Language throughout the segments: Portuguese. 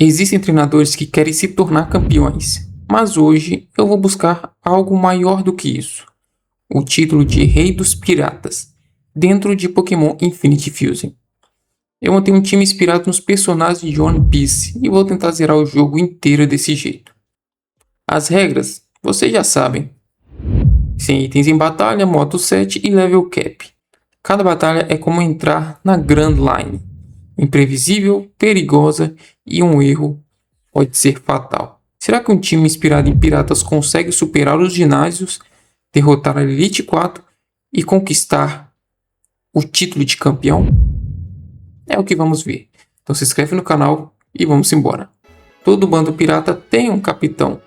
Existem treinadores que querem se tornar campeões, mas hoje eu vou buscar algo maior do que isso: o título de Rei dos Piratas, dentro de Pokémon Infinite Fusion. Eu montei um time inspirado nos personagens de One Piece e vou tentar zerar o jogo inteiro desse jeito. As regras, vocês já sabem. Sem itens em batalha, modo 7 e level cap. Cada batalha é como entrar na Grand Line. Imprevisível, perigosa e um erro pode ser fatal. Será que um time inspirado em piratas consegue superar os ginásios, derrotar a Elite 4 e conquistar o título de campeão? É o que vamos ver. Então se inscreve no canal e vamos embora. Todo bando pirata tem um capitão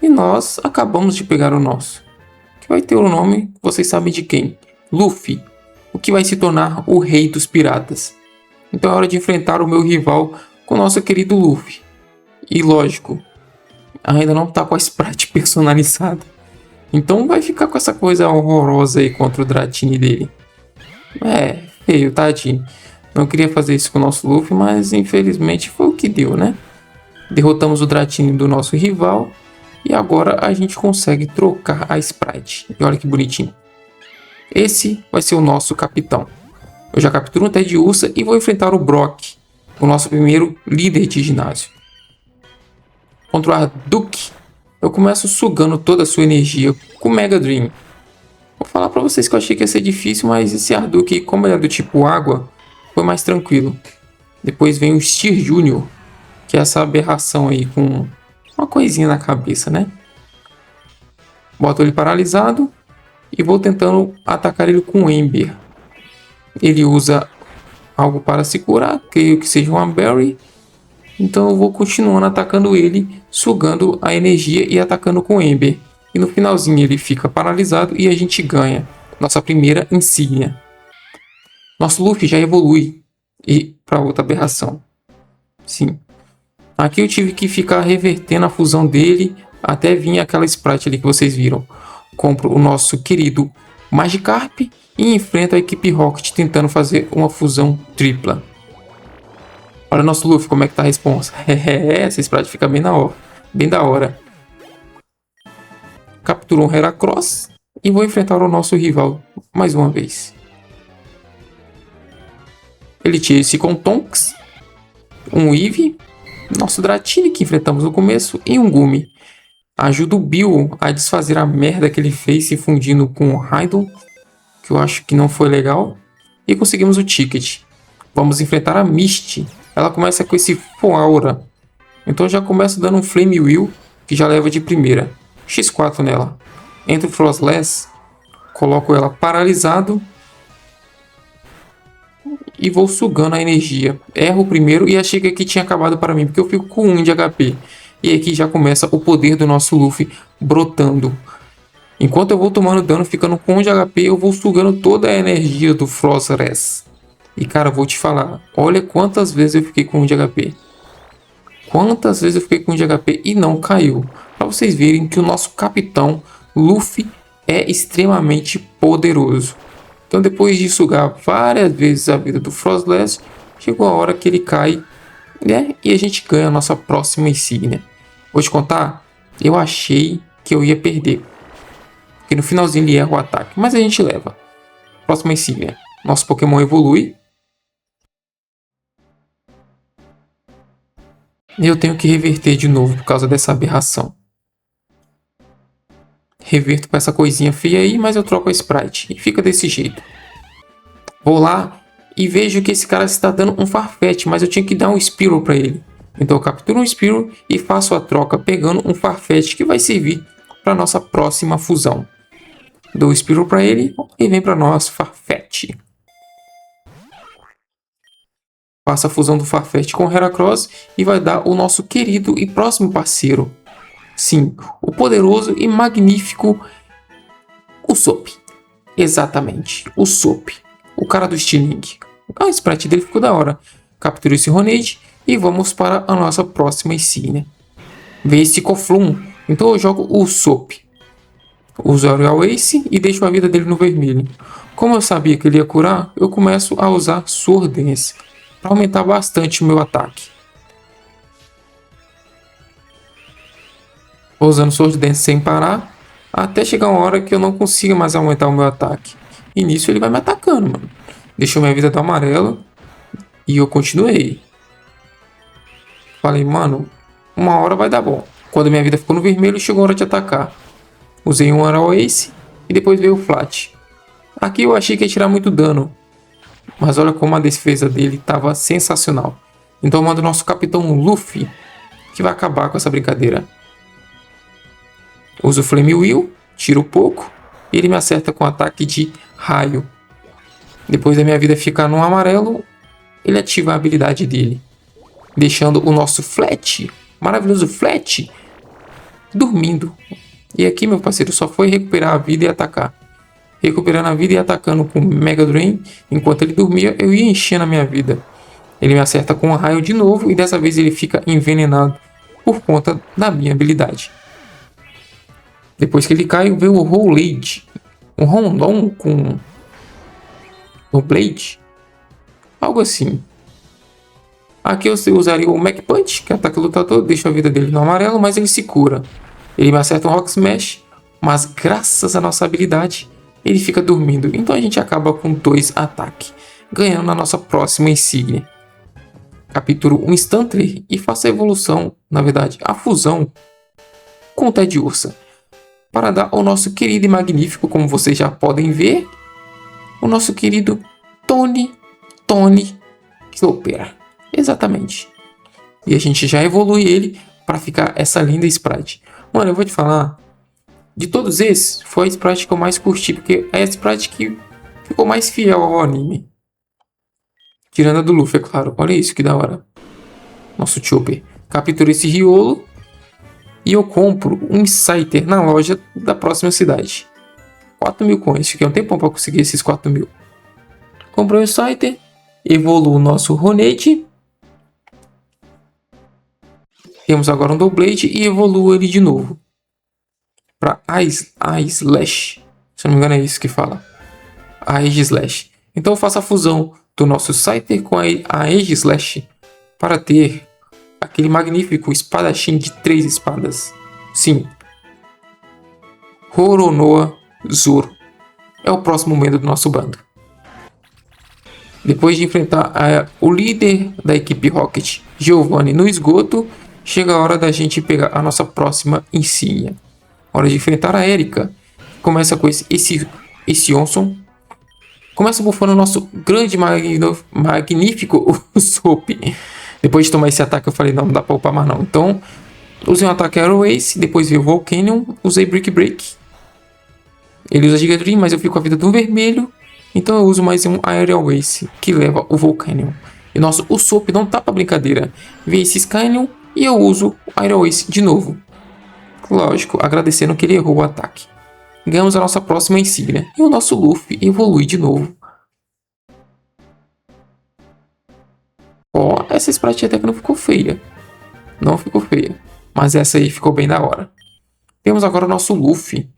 e nós acabamos de pegar o nosso, que vai ter o nome, vocês sabem de quem? Luffy, o que vai se tornar o rei dos piratas. Então é hora de enfrentar o meu rival com o nosso querido Luffy. E lógico, ainda não tá com a Sprite personalizada. Então vai ficar com essa coisa horrorosa aí contra o Dratini dele. É, feio, tadinho. Não queria fazer isso com o nosso Luffy, mas infelizmente foi o que deu, né? Derrotamos o Dratini do nosso rival e agora a gente consegue trocar a Sprite. E olha que bonitinho. Esse vai ser o nosso capitão. Eu já capturo um Ted Ursa e vou enfrentar o Brock, o nosso primeiro líder de ginásio. Contra o Arduke, eu começo sugando toda a sua energia com o Mega Dream. Vou falar pra vocês que eu achei que ia ser difícil, mas esse Arduke, como ele é do tipo água, foi mais tranquilo. Depois vem o Steer Jr., que é essa aberração aí com uma coisinha na cabeça, né? Boto ele paralisado e vou tentando atacar ele com Ember. Ele usa algo para se curar, creio que seja uma Berry. Então eu vou continuando atacando ele, sugando a energia e atacando com Ember. E no finalzinho ele fica paralisado e a gente ganha nossa primeira insígnia. Nosso Luffy já evolui e para outra aberração. Sim. Aqui eu tive que ficar revertendo a fusão dele até vir aquela Sprite ali que vocês viram. Compro o nosso querido Magikarp e enfrento a equipe Rocket tentando fazer uma fusão tripla. Olha o nosso Luffy, como é que tá a responsa. Essa Sprite fica bem da hora. Capturo um Heracross e vou enfrentar o nosso rival mais uma vez. Ele tinha esse com Tonks, um Eevee, nosso Dratini que enfrentamos no começo e um Gumi. Ajuda o Bill a desfazer a merda que ele fez se fundindo com o Raidon, que eu acho que não foi legal. E conseguimos o ticket. Vamos enfrentar a Misty. Ela começa com esse Foaura. Então eu já começo dando um Flame Wheel, que já leva de primeira. X4 nela. Entro o Frostless, coloco ela paralisado e vou sugando a energia. Erro primeiro e achei que aqui tinha acabado para mim, porque eu fico com 1 de HP. E aqui já começa o poder do nosso Luffy brotando. Enquanto eu vou tomando dano, ficando com 1 de HP, eu vou sugando toda a energia do Frostless. E cara, vou te falar, olha quantas vezes eu fiquei com 1 de HP. Quantas vezes eu fiquei com 1 de HP e não caiu. Para vocês verem que o nosso capitão Luffy é extremamente poderoso. Então depois de sugar várias vezes a vida do Frostless, chegou a hora que ele cai, né? E a gente ganha a nossa próxima insígnia. Vou te contar, eu achei que eu ia perder. Porque no finalzinho ele erra o ataque, mas a gente leva. Próxima insígnia. Nosso Pokémon evolui. E eu tenho que reverter de novo por causa dessa aberração. Reverto para essa coisinha feia aí, mas eu troco a Sprite. E fica desse jeito. Vou lá e vejo que esse cara está dando um Farfetch, mas eu tinha que dar um Spearow para ele. Então eu capturo um Spearow e faço a troca pegando um Farfetch que vai servir para nossa próxima fusão. Dou o Spearow para ele e vem para nós Farfetch. Faço a fusão do Farfetch com o Heracross e vai dar o nosso querido e próximo parceiro. Sim, o poderoso e magnífico Usopp. Exatamente, Usopp. O cara do Stiling. A Sprite dele ficou da hora. Capturo esse Ronade e vamos para a nossa próxima insígnia. Vem esse Coflum. Então eu jogo o Usopp. Uso o Royal Ace e deixo a vida dele no vermelho. Como eu sabia que ele ia curar, eu começo a usar Sword Dance para aumentar bastante o meu ataque. usando Sword Dance sem parar, até chegar uma hora que eu não consiga mais aumentar o meu ataque. E nisso ele vai me atacando, mano. Deixou minha vida do amarelo e eu continuei. Falei, mano, uma hora vai dar bom. Quando minha vida ficou no vermelho, chegou a hora de atacar. Usei um Arrow Ace e depois veio o Flat. Aqui eu achei que ia tirar muito dano, mas olha como a defesa dele estava sensacional. Então eu mando o nosso capitão Luffy, que vai acabar com essa brincadeira. Uso o Flame Wheel, tiro pouco, e ele me acerta com um ataque de raio. Depois da minha vida ficar no amarelo, ele ativa a habilidade dele, deixando o nosso Flat, maravilhoso Flat, dormindo. E aqui, meu parceiro, só foi recuperar a vida e atacar. Recuperando a vida e atacando com Mega Drain. Enquanto ele dormia, eu ia enchendo a minha vida. Ele me acerta com um raio de novo e dessa vez ele fica envenenado por conta da minha habilidade. Depois que ele cai, veio o Rolade. Um Rondon com o Blade. Algo assim. Aqui eu usaria o Mach Punch, que ataca o lutador, deixa a vida dele no amarelo, mas ele se cura. Ele me acerta um Rock Smash, mas graças à nossa habilidade, ele fica dormindo. Então a gente acaba com 2 ataques, ganhando na nossa próxima insígnia. Capturo um Stantler e faço a evolução, na verdade, a fusão com o Ted Ursa. Para dar ao nosso querido e magnífico, como vocês já podem ver, o nosso querido Tony Chopper. Exatamente. E a gente já evolui ele para ficar essa linda sprite. Mano, eu vou te falar, de todos esses, foi a sprite que eu mais curti, porque é a sprite que ficou mais fiel ao anime. Tirando a do Luffy, é claro. Olha isso, que da hora. Nosso Chopper. Captura esse Riolo e eu compro um Insider na loja da próxima cidade. 4.000 coins. Fiquei um tempão para conseguir esses 4.000. Comprei um Insider, evoluo o nosso Ronade. Temos agora um Doublade e evoluo ele de novo para Slash. Se eu não me engano é isso que fala. Age Slash. Então eu faço a fusão do nosso Scyther com a Age Slash para ter aquele magnífico espadachim de 3 espadas. Sim. Roronoa Zoro é o próximo membro do nosso bando. Depois de enfrentar o líder da equipe Rocket, Giovanni, no esgoto, chega a hora da gente pegar a nossa próxima insígnia. Hora de enfrentar a Erika. Começa com esse Onson. Começa bufando o nosso grande, magnífico Usopp. Depois de tomar esse ataque, eu falei, não dá pra upar mais não. Então, usei um ataque Arrow Ace, depois veio o Volcanion, usei Brick Break. Ele usa Giga Dream, mas eu fico com a vida do vermelho. Então eu uso mais um Aerial Ace, que leva o Volcanion. E nosso Usopp não tá pra brincadeira. Vem esse Skynion e eu uso o Aerial Ace de novo. Lógico, agradecendo que ele errou o ataque. Ganhamos a nossa próxima insígnia. E o nosso Luffy evolui de novo. Ó, essa sprite até que não ficou feia. Não ficou feia. Mas essa aí ficou bem da hora. Temos agora o nosso Luffy.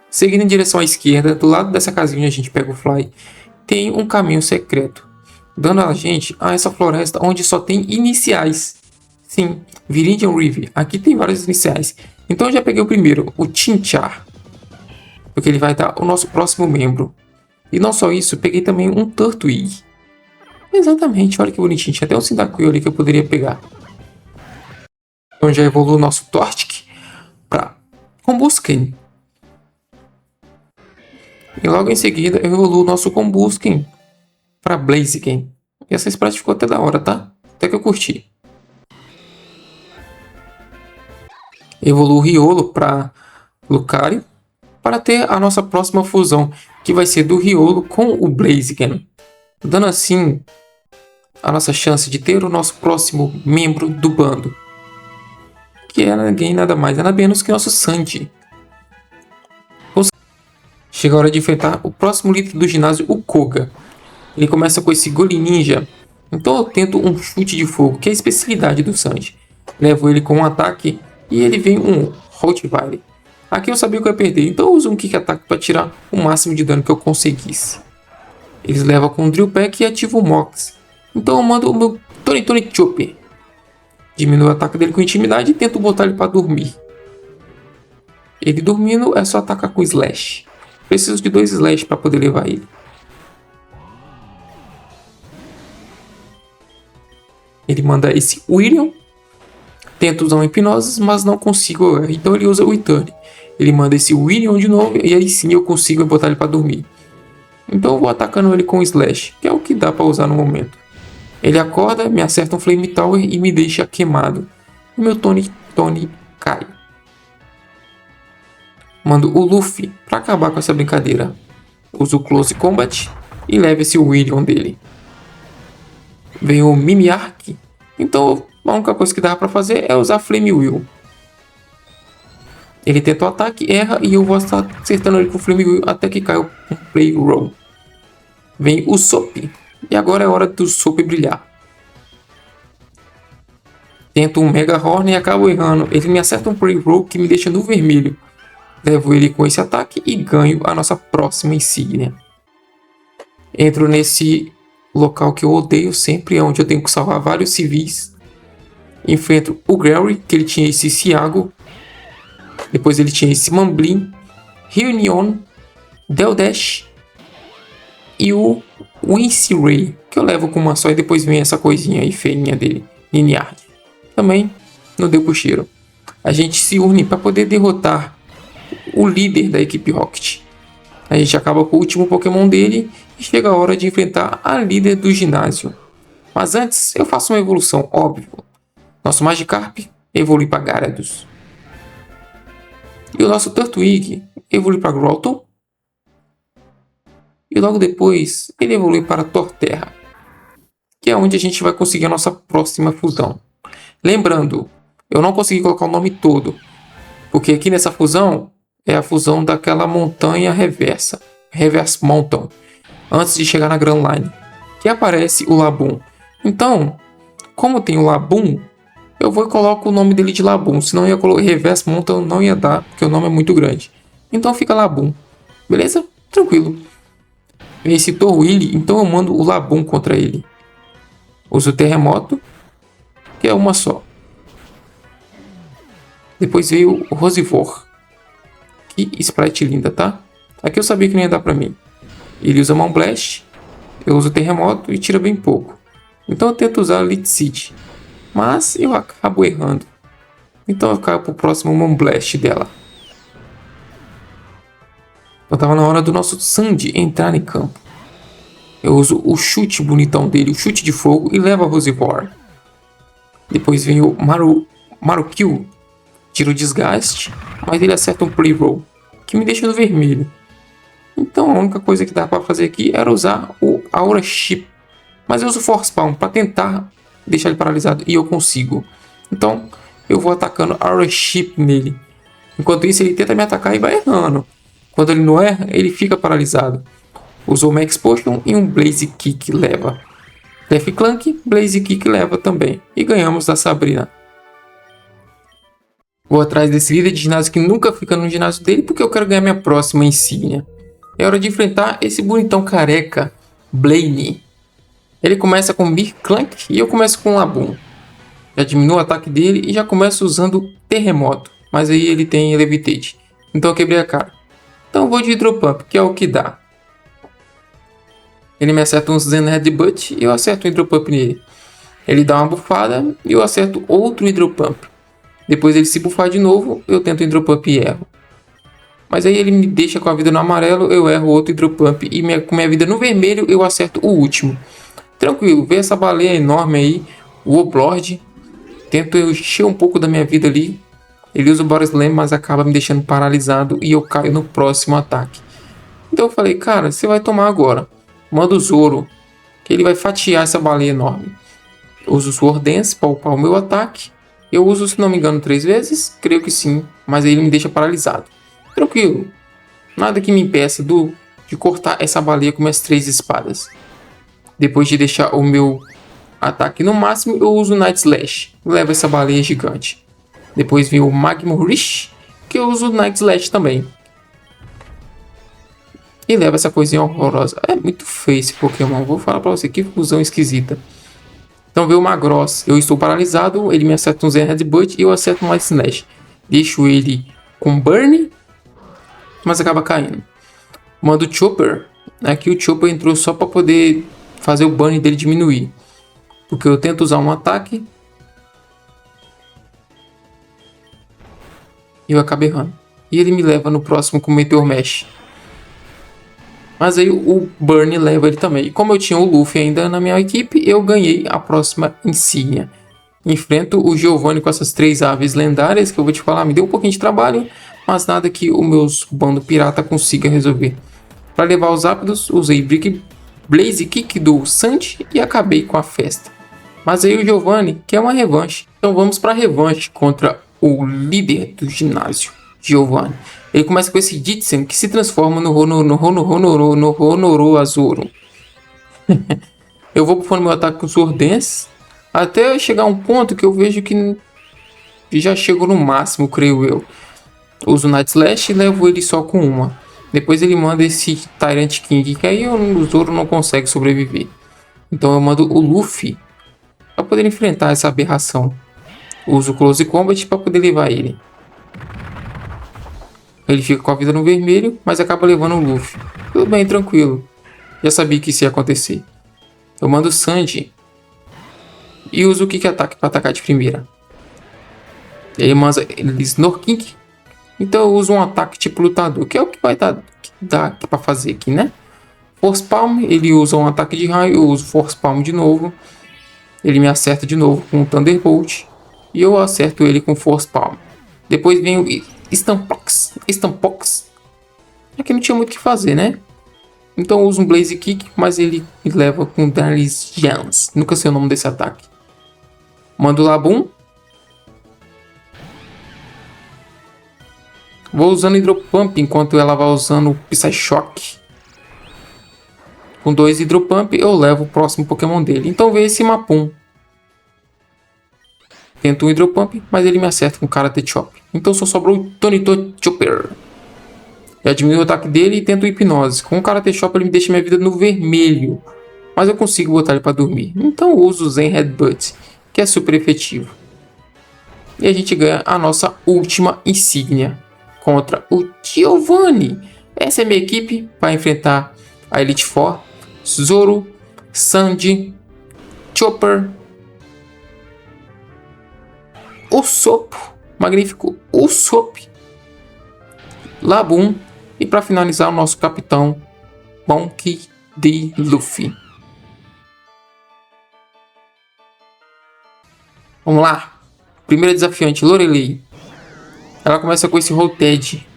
Seguindo em direção à esquerda, do lado dessa casinha onde a gente pega o Fly, tem um caminho secreto, dando a gente a essa floresta onde só tem iniciais. Sim, Viridian River. Aqui tem vários iniciais. Então eu já peguei o primeiro, o Chinchar, porque ele vai dar o nosso próximo membro. E não só isso, peguei também um Turtwig. Exatamente, olha que bonitinho. Tinha até um Cyndaquil ali que eu poderia pegar. Então já evoluiu o nosso Torchic para Combusken. E logo em seguida eu evoluo o nosso Combusken para Blaziken. E essa sprite ficou até da hora, tá? Até que eu curti. Evoluo o Riolo para Lucario para ter a nossa próxima fusão, que vai ser do Riolo com o Blaziken, dando assim a nossa chance de ter o nosso próximo membro do bando, que é ninguém nada mais nada menos que nosso Sanji. Chega a hora de enfrentar o próximo líder do ginásio, o Koga. Ele começa com esse Goli Ninja, então eu tento um chute de fogo, que é a especialidade do Sanji. Levo ele com um ataque e ele vem um Rottweiler. Aqui eu sabia que eu ia perder, então eu uso um Kick Attack para tirar o máximo de dano que eu conseguisse. Eles levam com o Drill Peck e ativam o Mox. Então eu mando o meu Tony Chopper. Diminuo o ataque dele com intimidade e tento botar ele para dormir. Ele dormindo é só atacar com slash. Preciso de 2 slash para poder levar ele. Ele manda esse William. Tento usar uma hipnose, mas não consigo. Então ele usa o Return. Ele manda esse William de novo e aí sim eu consigo botar ele para dormir. Então eu vou atacando ele com slash, que é o que dá para usar no momento. Ele acorda, me acerta um Flame Tower e me deixa queimado. O meu Tony cai. Mando o Luffy para acabar com essa brincadeira. Uso o Close Combat e leva esse William dele. Vem o Mimiark. Então a única coisa que dá para fazer é usar Flame Wheel. Ele tenta o ataque, erra e eu vou estar acertando ele com o Flame Wheel até que caia um Play Roll. Vem o Soap. E agora é hora do Soap brilhar. Tento um Mega Horn e acabo errando. Ele me acerta um Play Roll que me deixa no vermelho. Levo ele com esse ataque e ganho a nossa próxima insígnia. Entro nesse local que eu odeio sempre, é onde eu tenho que salvar vários civis. Enfrento o Gary, que ele tinha esse Ciago. Depois ele tinha esse Mamblin, Reunion, Deldash e o Wincy Ray, que eu levo com uma só e depois vem essa coisinha aí feinha dele, Niniard. Também não deu pro cheiro. A gente se une para poder derrotar o líder da equipe Rocket. A gente acaba com o último Pokémon dele e chega a hora de enfrentar a líder do ginásio. Mas antes eu faço uma evolução, óbvio. Nosso Magikarp evolui para Gyarados. E o nosso Turtwig evolui para Grotto. E logo depois ele evolui para Torterra, que é onde a gente vai conseguir a nossa próxima fusão. Lembrando, eu não consegui colocar o nome todo, porque aqui nessa fusão é a fusão daquela montanha reversa, Reverse Mountain, antes de chegar na Grand Line, que aparece o Laboon. Então, como tem o Laboon, eu vou e coloco o nome dele de Laboon, senão eu ia colocar Reverse Mountain, não ia dar, porque o nome é muito grande. Então fica Laboon, beleza? Tranquilo. Esse Torwilly, então eu mando o Laboon contra ele. Uso o Terremoto, que é uma só. Depois veio o Rosivor. Que sprite linda, tá? Aqui eu sabia que não ia dar pra mim. Ele usa Mão Blast, eu uso o Terremoto e tira bem pouco. Então eu tento usar Lead Seed, mas eu acabo errando. Então eu caio pro próximo Mão Blast dela. Então tava na hora do nosso Sandy entrar em campo. Eu uso o chute bonitão dele, o chute de fogo, e levo a Rosivor. Depois vem o Marukill. Tira o desgaste, mas ele acerta um Play Roll, que me deixa no vermelho. Então a única coisa que dá para fazer aqui era usar o Aura Chip. Mas eu uso Force Palm para tentar deixar ele paralisado e eu consigo. Então eu vou atacando Aura Chip nele. Enquanto isso ele tenta me atacar e vai errando. Quando ele não erra, ele fica paralisado. Usou Max Potion e um Blaze Kick leva. Def Clank, Blaze Kick leva também. E ganhamos da Sabrina. Vou atrás desse líder de ginásio que nunca fica no ginásio dele porque eu quero ganhar minha próxima insígnia. É hora de enfrentar esse bonitão careca, Blaine. Ele começa com Beer Clank e eu começo com Laboon. Já diminuo o ataque dele e já começo usando Terremoto. Mas aí ele tem Levitate. Então eu quebrei a cara. Então eu vou de Hydropump, que é o que dá. Ele me acerta um Zen Headbutt e eu acerto um Hydropump nele. Ele dá uma bufada e eu acerto outro Hydropump. Depois ele se bufar de novo, eu tento Hydropump e erro. Mas aí ele me deixa com a vida no amarelo, eu erro outro Hydropump e com minha vida no vermelho eu acerto o último. Tranquilo, vê essa baleia enorme aí, o Oblord. Tento encher um pouco da minha vida ali. Ele usa o Body Slam, mas acaba me deixando paralisado e eu caio no próximo ataque. Então eu falei, cara, você vai tomar agora. Manda o Zoro, que ele vai fatiar essa baleia enorme. Eu uso o Sword Dance para upar o meu ataque. Eu uso, se não me engano, 3 vezes. Creio que sim, mas aí ele me deixa paralisado. Tranquilo. Nada que me impeça de cortar essa baleia com minhas 3 espadas. Depois de deixar o meu ataque no máximo, eu uso o Night Slash. Levo essa baleia gigante. Depois vem o Magma Rish, que eu uso o Night Slash também. E leva essa coisinha horrorosa. É muito feio esse Pokémon. Vou falar pra você, que fusão esquisita. Então veio o Macross, eu estou paralisado, ele me acerta um Zen Headbutt e eu acerto um Light Slash. Deixo ele com Burn, mas acaba caindo. Mando o Chopper. Aqui o Chopper entrou só para poder fazer o Burn dele diminuir. Porque eu tento usar um ataque e eu acabo errando. E ele me leva no próximo com o Meteor Mash. Mas aí o Burn leva ele também. E como eu tinha o Luffy ainda na minha equipe, eu ganhei a próxima insígnia. Enfrento o Giovanni com essas 3 aves lendárias, que eu vou te falar, me deu um pouquinho de trabalho, mas nada que o meu bando pirata consiga resolver. Para levar os ápidos, usei Blaze Kick do Sanji e acabei com a festa. Mas aí o Giovanni quer uma revanche. Então vamos para a revanche contra o líder do ginásio, Giovanni. Ele começa com esse Jitsen que se transforma no Honoro Azuro. Eu vou pro meu ataque com Sword Dance até chegar a um ponto que eu vejo que já chegou no máximo, creio eu. Uso o Night Slash e levo ele só com uma. Depois ele manda esse Tyrant King, que aí o Zoro não consegue sobreviver. Então eu mando o Luffy para poder enfrentar essa aberração. Uso o Close Combat para poder levar ele. Ele fica com a vida no vermelho, mas acaba levando o Luffy. Tudo bem, tranquilo. Já sabia que isso ia acontecer. Eu mando o Sanji e uso o Kick Attack para atacar de primeira. Ele manda Snorking. Então eu uso um ataque tipo lutador, que é o que vai dar para fazer aqui, né? Force Palm, ele usa um ataque de raio, eu uso Force Palm de novo. Ele me acerta de novo com o Thunderbolt. E eu acerto ele com Force Palm. Depois vem o Stampox. Aqui não tinha muito o que fazer, né? Então eu uso um Blaze Kick, mas ele me leva com Darlis Jans. Nunca sei o nome desse ataque. Mando o Labum. Vou usando Hidropump enquanto ela vai usando o Psyshock. Com 2 Hidropump eu levo o próximo Pokémon dele. Então vem esse Mapum. Tento um Hidropump, mas ele me acerta com Karate Chop. Então só sobrou o Tonito Chopper. Eu diminuo o ataque dele e tento Hipnose. Com o Karate Chop ele me deixa minha vida no vermelho. Mas eu consigo botar ele para dormir. Então eu uso o Zen Headbutt, que é super efetivo. E a gente ganha a nossa última insígnia contra o Giovanni. Essa é a minha equipe para enfrentar a Elite Four. Zoro, Sanji, Chopper, Usopp, magnífico Usopp, Labum e para finalizar o nosso capitão Monkey D. Luffy. Vamos lá. Primeira desafiante, Lorelei. Ela começa com esse Roted.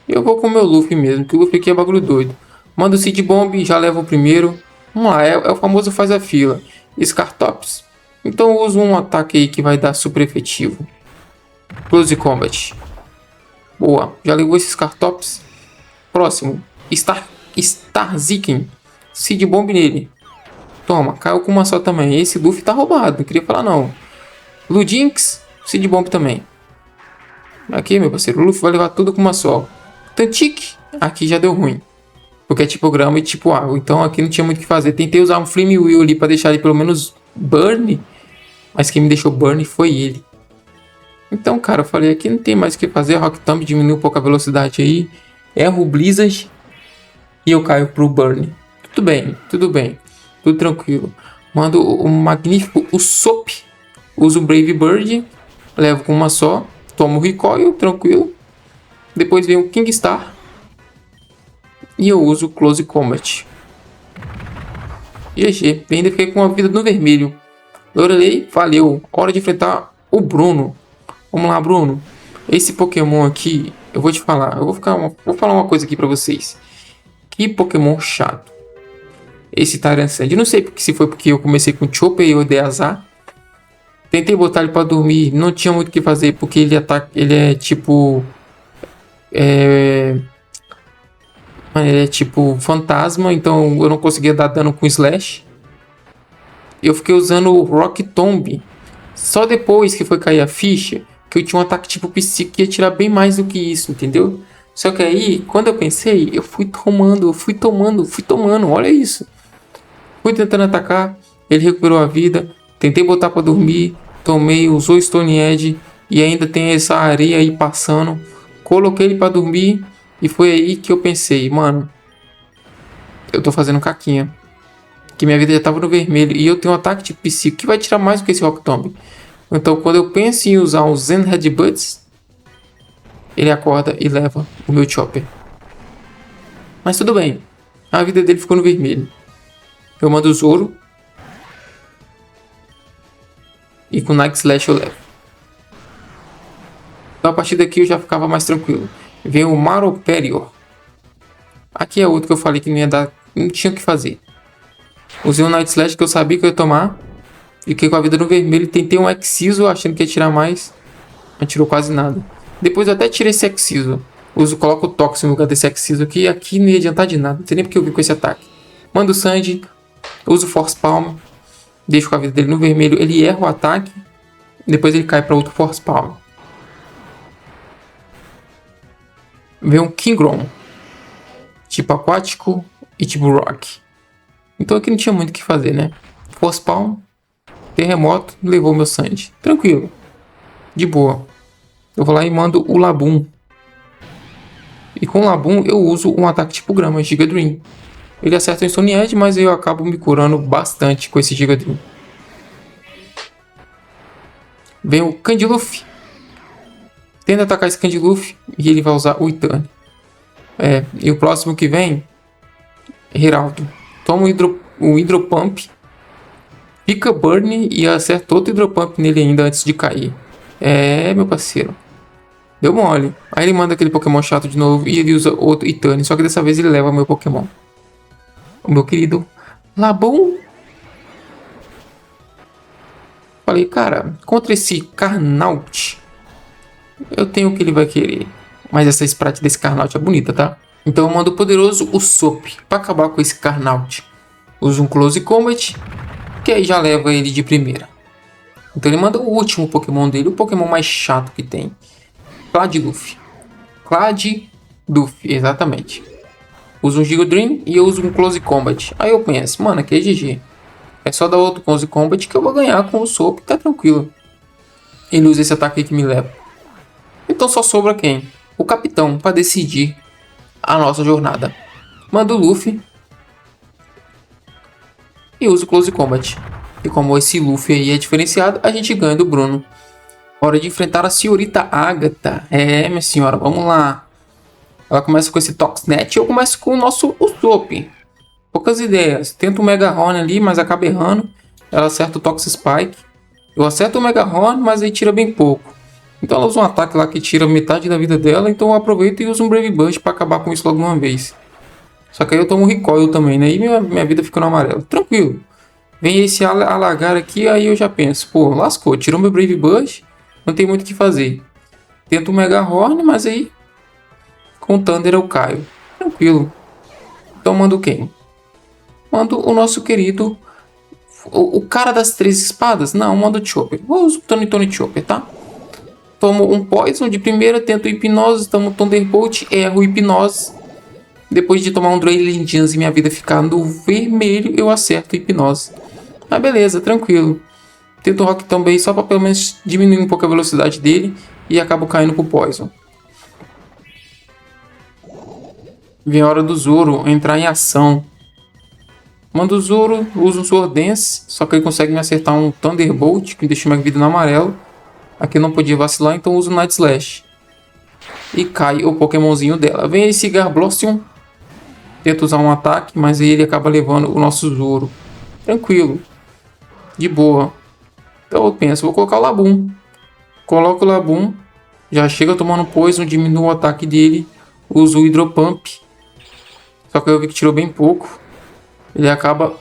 Eu vou com o meu Luffy mesmo, que o Luffy aqui é bagulho doido. Manda o Seed Bomb, já leva o primeiro. Vamos lá, é o famoso faz a fila. Scartops. Então eu uso um ataque aí que vai dar super efetivo. Close Combat. Boa, já levou esse Scartops. Próximo, Starziken. Seed Bomb nele. Toma, caiu com uma só também. Esse Luffy tá roubado, não queria falar não. Ludinx, Seed Bomb também. Aqui, meu parceiro, o Luffy vai levar tudo com uma só. Tantic, aqui já deu ruim. Porque é tipo grama e tipo água. Então aqui não tinha muito o que fazer. Tentei usar um Flame Wheel ali pra deixar ele pelo menos burn. Mas quem me deixou burn foi ele. Então, cara, eu falei, aqui não tem mais o que fazer. Rock Thumb diminui um pouco a velocidade aí. Erro o Blizzard. E eu caio pro burn. Tudo bem, tudo bem. Tudo tranquilo. Mando o magnífico Usopp. Uso o Brave Bird. Levo com uma só. Tomo o Recoil, tranquilo. Depois vem o King Star. E eu uso o Close Combat. GG. Ainda fiquei com a vida no vermelho. Lorelei, valeu. Hora de enfrentar o Bruno. Vamos lá, Bruno. Esse Pokémon aqui, eu vou te falar. Eu vou falar uma coisa aqui pra vocês. Que Pokémon chato. Esse Tyranitar. Eu não sei se foi porque eu comecei com o Chopper e eu dei azar. Tentei botar ele pra dormir. Não tinha muito o que fazer. Porque ele ataca. Ele é tipo. Ele é tipo fantasma. Então eu não conseguia dar dano com Slash. Eu fiquei usando o Rock Tomb. Só depois que foi cair a ficha. Que eu tinha um ataque tipo psíquico que ia tirar bem mais do que isso, entendeu? Só que aí, quando eu pensei, eu fui tomando. Olha isso. Fui tentando atacar. Ele recuperou a vida. Tentei botar pra dormir, tomei, usou Stone Edge e ainda tem essa areia aí passando. Coloquei ele pra dormir e foi aí que eu pensei, mano, eu tô fazendo caquinha. Que minha vida já tava no vermelho e eu tenho um ataque de psico que vai tirar mais do que esse Rock Tomb. Então quando eu penso em usar um Zen Headbutts, ele acorda e leva o meu Chopper. Mas tudo bem, a vida dele ficou no vermelho. Eu mando o Zoro e com Night Slash eu levo. Então a partir daqui eu já ficava mais tranquilo. Vem o Maroperior. Aqui é outro que eu falei que não ia dar, não tinha o que fazer. Usei um Night Slash que eu sabia que eu ia tomar. Fiquei com a vida no vermelho. Tentei um Exciso achando que ia tirar mais. Não tirou quase nada. Depois eu até tirei esse Exciso. Coloco o Toxin no lugar desse Exciso aqui. Aqui não ia adiantar de nada. Não sei nem porque eu vim com esse ataque. Mando o Sandy. Uso o Force Palm. Deixo com a vida dele no vermelho. Ele erra o ataque. Depois ele cai para outro Force Palm. Vem um Kingron. Tipo aquático e tipo rock. Então aqui não tinha muito o que fazer, né? Force Palm. Terremoto. Levou meu Sandy. Tranquilo. De boa. Eu vou lá e mando o Labum. E com o Labum eu uso um ataque tipo grama, Giga Dream. Ele acerta o Stone Edge, mas eu acabo me curando bastante com esse Giga Dream. Vem o Candiluf. Tenta atacar esse Candiluf e ele vai usar o Itane. E o próximo que vem, Heraldo. Toma o Hidropump. Fica Burn e acerta outro Hidropump nele ainda antes de cair. Meu parceiro. Deu mole. Aí ele manda aquele Pokémon chato de novo e ele usa outro Itane. Só que dessa vez ele leva o meu Pokémon. O meu querido Labum. Falei, cara, contra esse Carnaut, eu tenho o que ele vai querer. Mas essa Sprite desse Carnaut é bonita, tá? Então eu mando o poderoso Usopp pra acabar com esse Carnaut. Uso um Close Combat, que aí já leva ele de primeira. Então ele manda o último Pokémon dele, o Pokémon mais chato que tem. Cladluff. Cladluff, exatamente. Uso um Giga Dream e eu uso um Close Combat. Aí eu penso, mano, aqui é GG. É só dar outro Close Combat que eu vou ganhar com o Usopp, tá tranquilo. Ele usa esse ataque aí que me leva. Então só sobra quem? O Capitão, para decidir a nossa jornada. Manda o Luffy e usa o Close Combat. E como esse Luffy aí é diferenciado, a gente ganha do Bruno. Hora de enfrentar a senhorita Agatha. Minha senhora, vamos lá. Ela começa com esse Toxnet e eu começo com o nosso Usopp. Poucas ideias. Tento o Mega Horn ali, mas acaba errando. Ela acerta o Tox Spike. Eu acerto o Mega Horn, mas aí tira bem pouco. Então ela usa um ataque lá que tira metade da vida dela. Então eu aproveito e uso um Brave Burst para acabar com isso logo de uma vez. Só que aí eu tomo um Recoil também, né? E minha vida fica no amarelo. Tranquilo. Vem esse alagar aqui, aí eu já penso. Pô, lascou. Tirou meu Brave Burst. Não tem muito o que fazer. Tento o Mega Horn, mas aí com o Thunder eu caio. Tranquilo. Então mando quem? Mando o nosso querido... O cara das 3 espadas? Não, mando o Chopper. Vou usar o Tony Chopper, tá? Tomo um Poison de primeira, tento Hipnose, tomo Thunderbolt, erro Hipnose. Depois de tomar um Drailing Jeans e minha vida ficar no vermelho, eu acerto Hipnose. Ah, beleza, tranquilo. Tento Rock também só para pelo menos diminuir um pouco a velocidade dele e acabo caindo pro Poison. Vem a hora do Zoro entrar em ação. Mando o Zoro, uso um Sword Dance, só que ele consegue me acertar um Thunderbolt, que deixa minha vida no amarelo. Aqui eu não podia vacilar, então uso o Night Slash. E cai o Pokémonzinho dela. Vem esse Garblossum. Tento usar um ataque, mas aí ele acaba levando o nosso Zoro. Tranquilo. De boa. Então eu penso, vou colocar o Labum. Coloco o Labum. Já chega tomando Poison, diminuo o ataque dele. Uso o Hydropump. Só que eu vi que tirou bem pouco. Ele acaba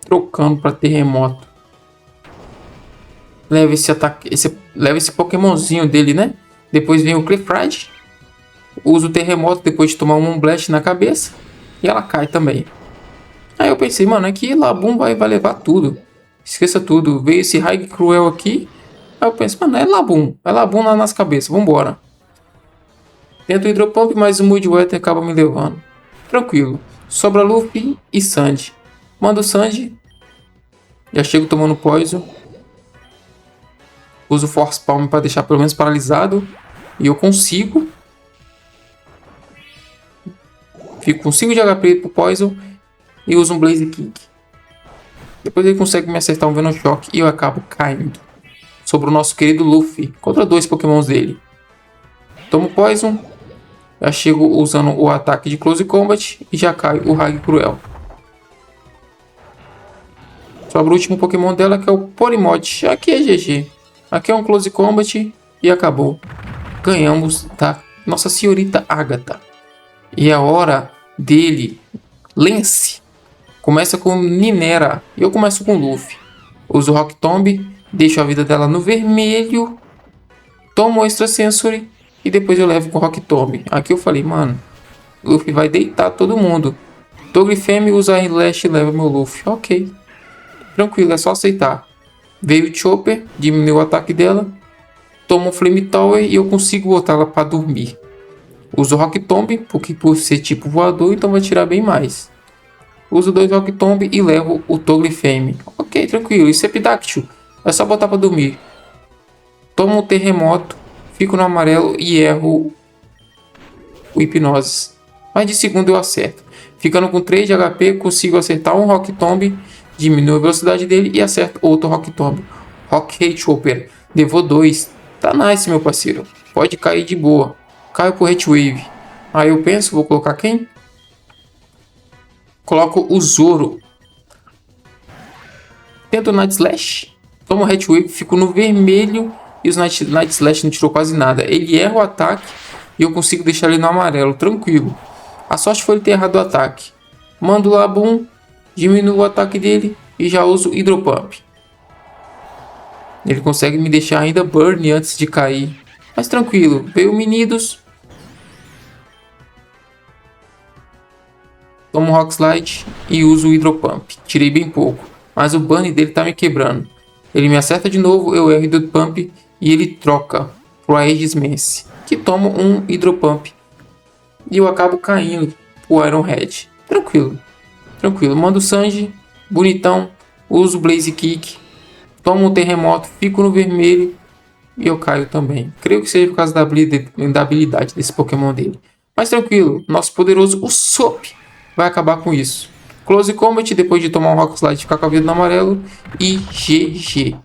trocando para Terremoto. Leva esse ataque, leva esse Pokémonzinho dele, né? Depois vem o Clefairy. Usa o Terremoto depois de tomar um Moonblast na cabeça. E ela cai também. Aí eu pensei, mano, aqui Labum vai levar tudo. Esqueça tudo. Veio esse Raig Cruel aqui. Aí eu penso, mano, é Labum lá nas cabeças, vambora. Tento o Hydropump, mas o Mood Weather acaba me levando. Tranquilo. Sobra Luffy e Sandy. Manda o Sandy. Já chego tomando Poison. Uso Force Palm para deixar pelo menos paralisado. E eu consigo. Fico com 5 de HP pro Poison. E uso um Blaze Kick. Depois ele consegue me acertar um Venom Shock. E eu acabo caindo. Sobre o nosso querido Luffy. Contra 2 pokémons dele. Tomo Poison. Já chego usando o ataque de Close Combat. E já cai o Hag Cruel. Sobra o último Pokémon dela, que é o Polymod. Aqui é GG. Aqui é um Close Combat. E acabou. Ganhamos da Nossa Senhorita Agatha. E é a hora dele. Lance. Começa com Ninera. E eu começo com Luffy. Uso o Rock Tomb. Deixo a vida dela no vermelho. Tomo o Extra Sensory. E depois eu levo com o Rock Tomb. Aqui eu falei, mano. Luffy vai deitar todo mundo. Togglefame usa a Lash e leva meu Luffy. Ok. Tranquilo, é só aceitar. Veio o Chopper. Diminuiu o ataque dela. Tomo o Flame Tower e eu consigo botar ela para dormir. Uso o Rock Tomb, porque por ser tipo voador, então vai tirar bem mais. Uso 2 Rock Tomb e levo o Togglefame. Ok, tranquilo. E Sepidactyl, é só botar para dormir. Tomo um Terremoto, fico no amarelo e erro o Hipnose. Mas de segundo eu acerto. Ficando com 3 de HP, consigo acertar um Rock Tomb, diminuo a velocidade dele e acerto outro Rock Tomb. Rock Hate Chopper, levou 2. Tá nice, meu parceiro. Pode cair de boa. Caio pro Hate Wave. Aí eu penso, vou colocar quem? Coloco o Zoro. Tento o Night Slash. Tomo o Hate Wave, fico no vermelho. E o Night Slash não tirou quase nada. Ele erra o ataque e eu consigo deixar ele no amarelo, tranquilo. A sorte foi ele ter errado o ataque. Mando o Labum, diminuo o ataque dele e já uso Hydro Pump. Ele consegue me deixar ainda burn antes de cair. Mas tranquilo, veio o Minidos. Tomo o Rock Slide e uso o Hydro Pump. Tirei bem pouco, mas o burn dele tá me quebrando. Ele me acerta de novo, eu erro o Hydro Pump e ele troca pro Aegis Mance, que toma um Hydro Pump. E eu acabo caindo pro Iron Head. Tranquilo, tranquilo. Mando o Sanji, bonitão, uso o Blaze Kick, tomo um Terremoto, fico no vermelho e eu caio também. Creio que seja por causa da habilidade desse Pokémon dele. Mas tranquilo, nosso poderoso Usopp vai acabar com isso. Close Combat, depois de tomar um Rock Slide, ficar com a vida no amarelo e GG.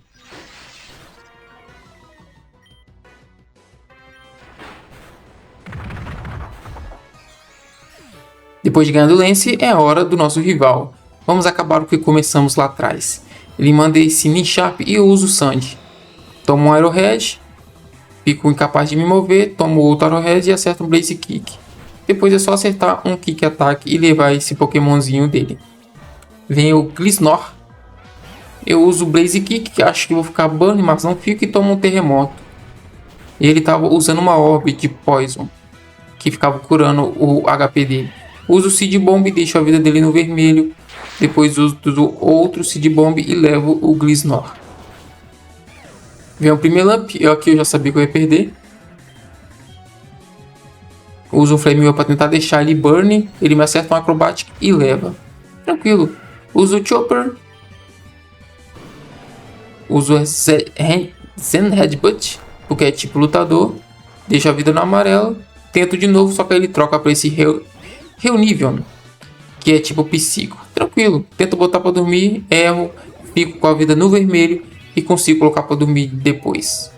Depois de ganhar do Lance, é a hora do nosso rival. Vamos acabar o que começamos lá atrás. Ele manda esse Nincharp e eu uso o Sandy. Tomo um Arrowhead, fico incapaz de me mover, tomo outro Arrowhead e acerto um Blaze Kick. Depois é só acertar um Kick Ataque e levar esse Pokémonzinho dele. Vem o Glisnor. Eu uso o Blaze Kick, que acho que vou ficar burn, mas não fico, e tomo um Terremoto. Ele estava usando uma Orb de Poison, que ficava curando o HP dele. Uso o Seed Bomb e deixo a vida dele no vermelho. Depois uso outro Seed Bomb e levo o Glisnor. Vem o primeiro Lamp, aqui eu já sabia que eu ia perder. Uso o Flame Wheel para tentar deixar ele burn. Ele me acerta um Acrobatic e leva. Tranquilo. Uso o Chopper. Uso o Zen Headbutt, porque é tipo lutador. Deixo a vida no amarelo. Tento de novo, só que ele troca para esse Reunivion, que é tipo psico. Tranquilo. Tento botar para dormir. Erro. Fico com a vida no vermelho. E consigo colocar para dormir depois.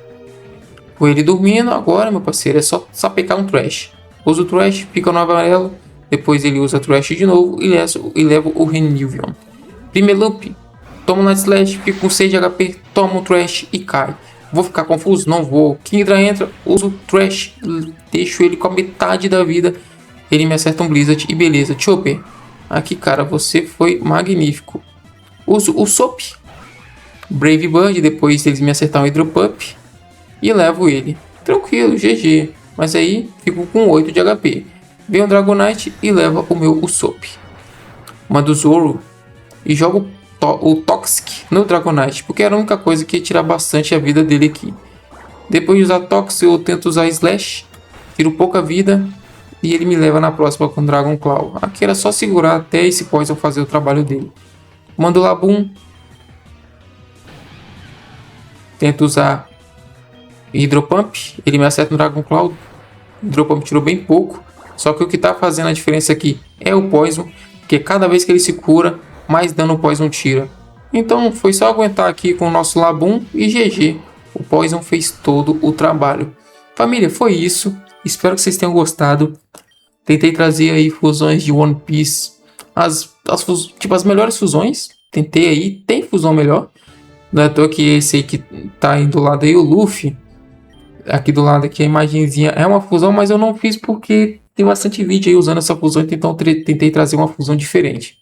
Com ele dormindo, agora, meu parceiro, é só sapecar um Trash. Usa o Trash, fica no amarelo. Depois ele usa o Trash de novo e leva o Reunivion. Primeiro Lamp, toma um Night Slash, fica com 6 de HP, toma um Trash e cai. Vou ficar confuso? Não vou. Kingdra entra, usa o Trash, deixo ele com a metade da vida. Ele me acerta um Blizzard e beleza. Chopper, aqui cara, você foi magnífico. Uso o Soap, Brave Bird, depois eles me acertar um Hydro Pump e levo ele. Tranquilo, GG. Mas aí fico com 8 de HP. Vem o Dragonite e leva o meu Usopp. Mando o Zoro e jogo o Toxic no Dragonite, porque era a única coisa que ia tirar bastante a vida dele aqui. Depois de usar Toxic, eu tento usar Slash, tiro pouca vida e ele me leva na próxima com Dragon Claw. Aqui era só segurar até esse Poison fazer o trabalho dele. Mando o Labum, tento usar Hidropump, ele me acerta no Dragon Claw. Hidropump tirou bem pouco. Só que o que tá fazendo a diferença aqui é o Poison, porque cada vez que ele se cura, mais dano o Poison tira. Então foi só aguentar aqui com o nosso Labum e GG. O Poison fez todo o trabalho. Família, foi isso. Espero que vocês tenham gostado. Tentei trazer aí fusões de One Piece. As melhores fusões. Tentei aí. Tem fusão melhor. Não é à toa que esse aí que tá aí do lado aí, o Luffy. Aqui do lado aqui a imagenzinha é uma fusão, mas eu não fiz porque tem bastante vídeo aí usando essa fusão. Então tentei trazer uma fusão diferente.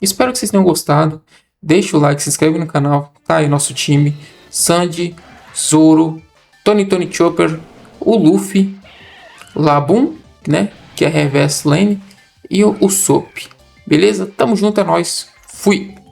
Espero que vocês tenham gostado. Deixa o like, se inscreve no canal. Tá aí nosso time. Sandy, Zoro, Tony Chopper, o Luffy, Labum, né? Que é Reverse Lane. E o Sop. Beleza? Tamo junto, é nóis. Fui!